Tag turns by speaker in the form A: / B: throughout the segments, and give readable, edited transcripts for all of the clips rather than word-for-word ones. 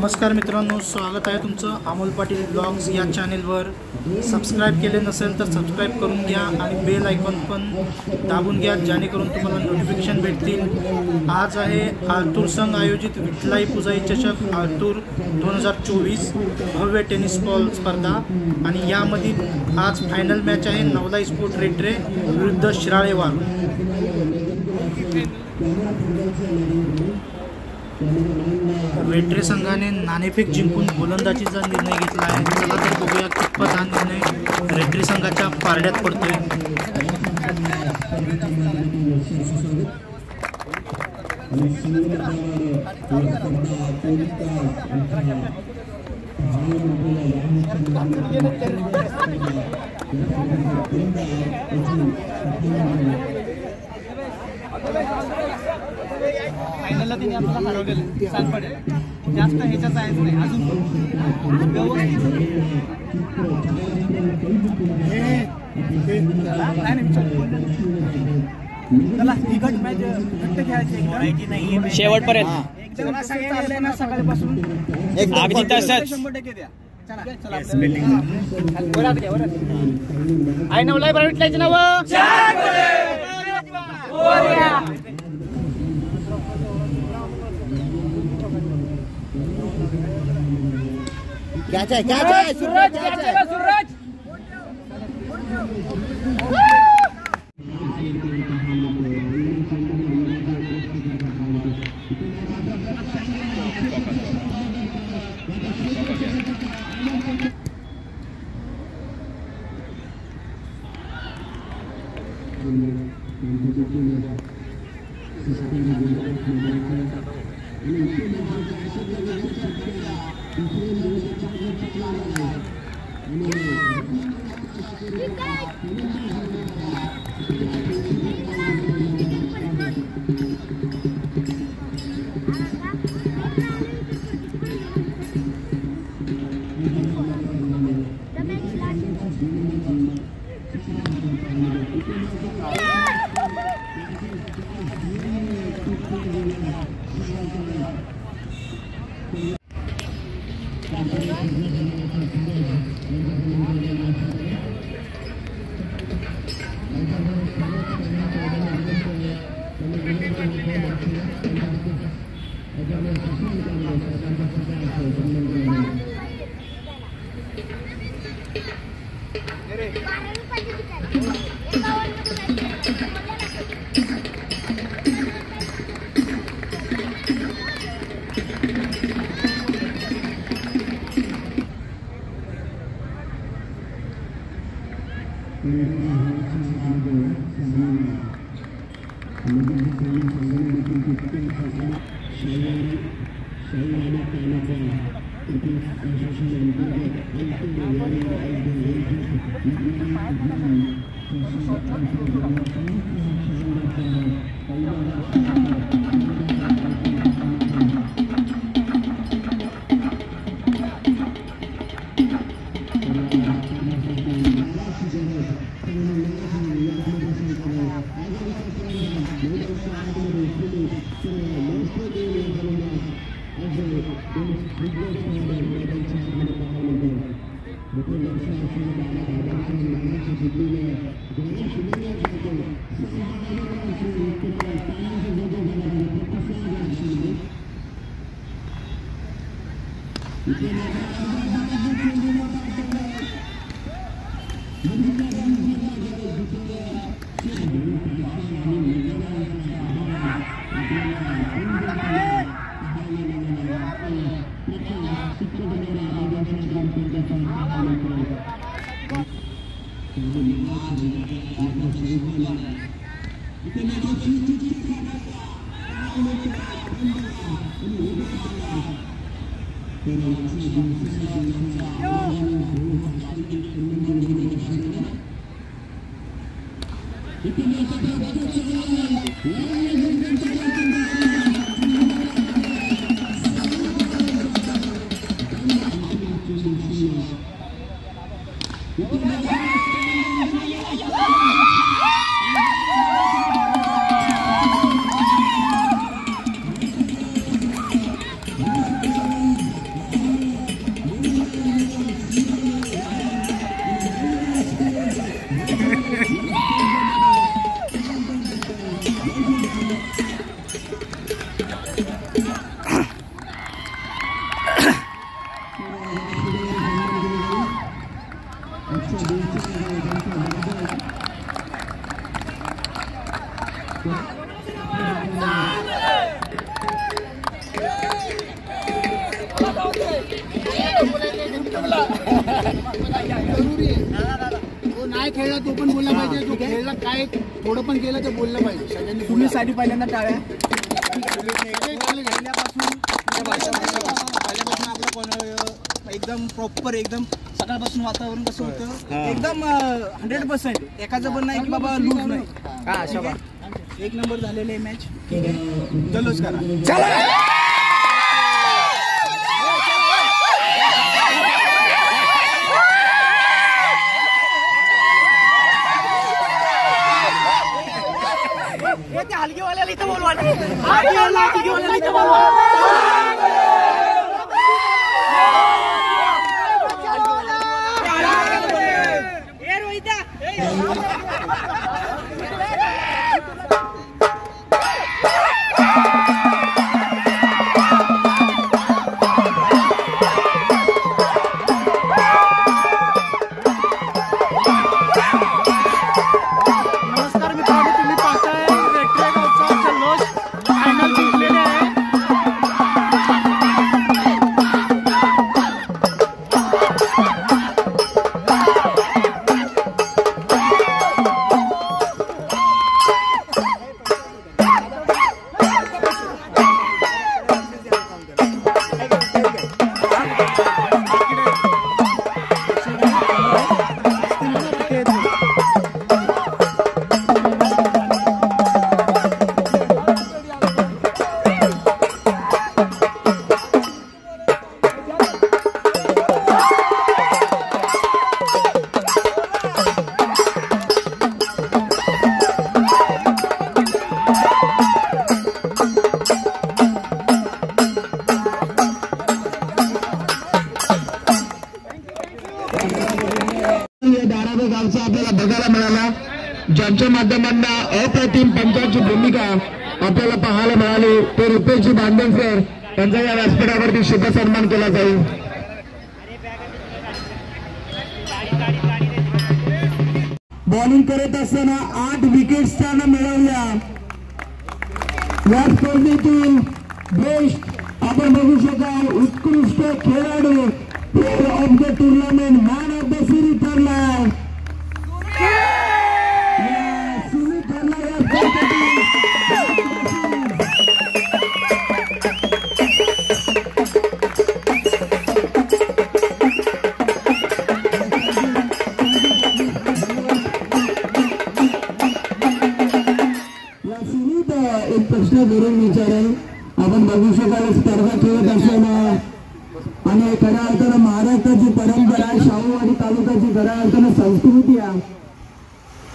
A: नमस्कार मित्रांनो, स्वागत आहे तुमचं अमोल पाटील ब्लॉग्स या चॅनेलवर। सबस्क्राईब केले नसेल तर सबस्क्राईब करून घ्या आणि बेल आयकॉन पण दाबून घ्या, जेणेकरून तुम्हाला नोटिफिकेशन भेटतील। आज आहे आलतूर संघ आयोजित विठलाई पुजाई चषक आलतूर 2024 भव्य टेनिस बॉल स्पर्धा आणि यामध्ये आज फायनल मॅच आहे नवलाई स्पोर्ट रेट्रे विरुद्ध शिराळेवार। रेट्रे संघाने नाणेफेक जिंकून गोलंदाजीचा निर्णय घेतला आहे। चला तर बघूया कितपत हा निर्णय रेट्रे संघाच्या पारड्यात पडतोय।
B: फायनलला तिने आपल्याला हरवलेलं सांग पडेल, जास्त ह्याच्यात जायचं नाही अजून व्यवस्थित शेवटपर्यंत सकाळपासून अगदी तसंच 100% द्या। आई नवलाई प्रायव्हेट नाव
C: क्या चाहिए सूरज
D: तो नाही खेळला तो पण बोलला पाहिजे, जो खेळला काय थोडं पण केलं ते बोललं पाहिजे सगळ्यांनी.
B: तुम्ही साठी पहिल्यांदा टाळ्या
D: पहिल्यापासून आपलं कोण एकदम प्रॉपर एकदम सकाळपासून वातावरण कसं होतं एकदम 100%. एकाचं पण नाही की बाबा लूज नाही. ठीक आहे? एक नंबर झालेले मॅच. ठीक आहे, जल्लोष करा.
B: हलगीवाल्याला इथं बोलवा, हलगीवाल्याला इथं बोलवा. नमस्कार मित्रांनो, तुम्ही पाहताय रेट्रे गावचा जल्लोष फायनल जिंकलेले आहे.
E: दारावे गावचा आपल्याला बघायला मिळाला, ज्यांच्या माध्यमातून अप्रतिम पंचांची भूमिका आपल्याला पाहायला मिळाली. ते रुपेशजी बांधन सर यांचा या व्यासपीठावरती शुभ सन्मान केला जाईल. बॉलिंग करत असताना 8 विकेट्स त्यानं मिळवल्या. या स्पर्धेतील बेस्ट आपण बघू शकाल उत्कृष्ट खेळाडू player of the tournament man of the series ठरला. सुमित ठरला या स्पर्धेतील. एक प्रश्न करून विचारेल. आपण बघू शकाल स्पर्धा खेळत असताना आणि खऱ्या अर्थानं महाराष्ट्राची परंपरा, शाहूवाडी तालुक्याची खऱ्या अर्थानं संस्कृती आहे.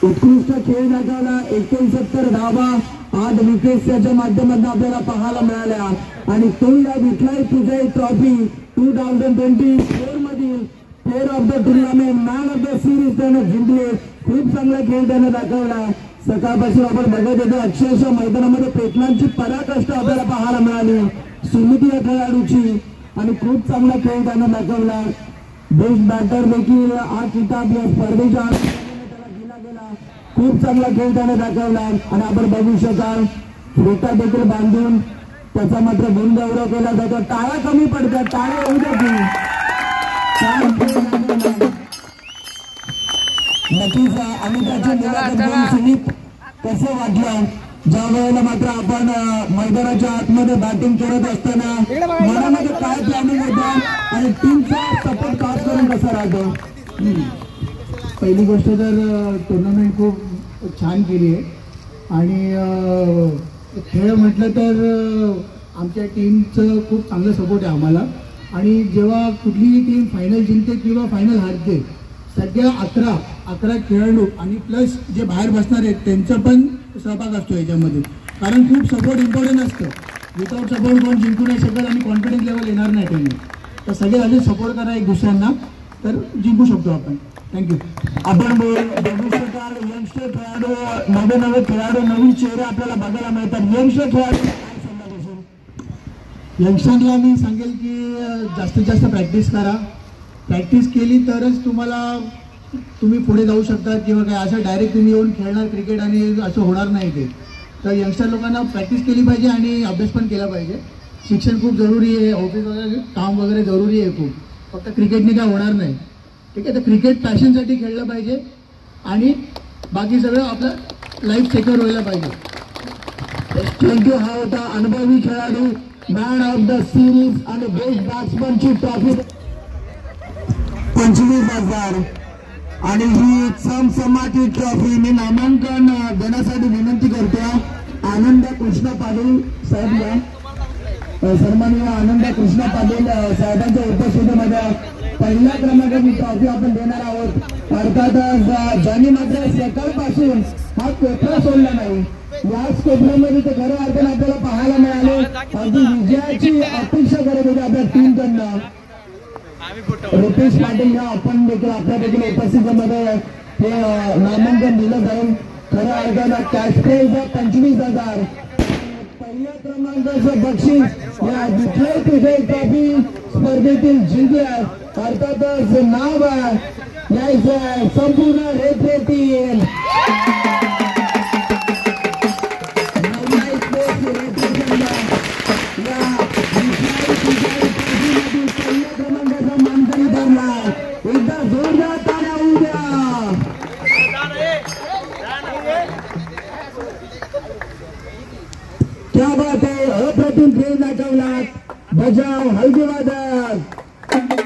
E: उत्कृष्ट खेळ दाखवला, 69 धावा, 8 विकेट्स त्याच्या माध्यमातून आपल्याला पाहायला मिळाल्या. आणि तो या विठलाई पुजाई ट्रॉफी 2024 मधील player of the tournament man of the series त्यानं जिंकले. खूप चांगला खेळ त्यानं दाखवला. सकाळपासून आपण बघत होतो अक्षरशः मैदानामध्ये पेटलांची पराकाष्ठा आपल्याला पाहायला मिळाली सुमिती या खेळाडूची. आणि खूप चांगला खेळ त्यानं दाखवला. बेस्ट बॅटर देखील हा किताब या स्पर्धेच्या त्याला दिला गेला. खूप चांगला खेळ त्याने दाखवला. आणि आपण बघू शकाल रेटा देखील बांधून त्याचा मात्र गुणगौरव केला जातो. टाळ्या कमी पडतात, टाळ्या होऊ देखील. नक्कीच अमिताच्या मुलाखत सुमित कसं वाटलं ज्या वेळेला मात्र आपण मैदानाच्या आतमध्ये बॅटिंग करत असताना मनामध्ये काय प्लॅनिंग होतं आणि टीमचा सपोर्ट खास करून कसा राहतो?
D: पहिली गोष्ट तर टुर्नामेंट खूप छान केली आहे. आणि खेळ म्हटलं तर आमच्या टीमचं खूप चांगलं सपोर्ट आहे आम्हाला. आणि जेव्हा कुठलीही टीम फायनल जिंकते किंवा फायनल हारते, सध्या 11 खेळाडू आणि प्लस जे बाहेर बसणार आहेत त्यांचा पण सहभाग असतो याच्यामध्ये. कारण खूप सपोर्ट इम्पॉर्टंट असतं. विदाउट सपोर्ट कोण जिंकू नाही शकत आणि कॉन्फिडन्स लेवल येणार नाही त्यांनी. तर सगळे आधी सपोर्ट करा एक दुसऱ्यांना, तर जिंकू शकतो आपण. थँक्यू.
E: आपण बघू शकाल यंगस्टर खेळाडू, नवे खेळाडू, नवीन चेहरे आपल्याला बघायला मिळतात. यंगस्टर खेळाडू
D: यंगस्टरला मी सांगेल की जास्तीत जास्त प्रॅक्टिस करा. प्रॅक्टिस केली तरच तुम्ही पुढे जाऊ शकता किंवा काय असं डायरेक्ट तुम्ही येऊन खेळणार क्रिकेट आणि असं होणार नाही ते. तर यंगस्टर लोकांना प्रॅक्टिस केली पाहिजे आणि अभ्यास पण केला पाहिजे. शिक्षण खूप जरुरी आहे, ऑफिस वगैरे काम वगैरे जरुरी आहे खूप. फक्त क्रिकेटने काय होणार नाही. ठीक आहे, तर क्रिकेट पॅशनसाठी खेळलं पाहिजे आणि बाकी सगळं आपलं लाईफ सेक्युअर व्हायला पाहिजे.
E: थँक्यू. हा होता अनुभवी खेळाडू, मॅन ऑफ द सिरीज आणि बेस्ट बॅट्समनची ट्रॉफी 25,000 आणि ही समसमाटी ट्रॉफी मी नामांकन देण्यासाठी विनंती करतो. आनंद कृष्ण पाटील साहेब, सन्माननीय आनंद कृष्ण पाटील साहेबांच्या उपस्थितीमध्ये पहिल्या क्रमांकाची ट्रॉफी आपण देणार आहोत. अर्थातच ज्यांनी मात्र सकाळपासून हा कोपरा सोडला नाही, याच कोपऱ्यामध्ये ते खऱ्या अर्थाने आपल्याला पाहायला मिळाले. अगदी विजयाची अपेक्षा करत होते आपल्या टीमकडनं. रुपेश पाटील या आपण देखील आपल्या देखील उपस्थितीमध्ये हे नामांकन दिलं जाईल. खऱ्या अर्थानं कॅश प्राइज 25,000. पहिल्या क्रमांकाचं बक्षीस या दुसऱ्या क्रिकेट ट्रॉफी स्पर्धेतील जिंकल्या. अर्थातच नाव यायचं संपूर्ण रेफरी टीम. पहिल्या क्रमांकाचा मानकरी ठरला. एकदा जोरदार ताळ्या होऊ द्या. क्या बात आहे, अप्रतिम खेळ दाखवला. बजाव हलगी वादक.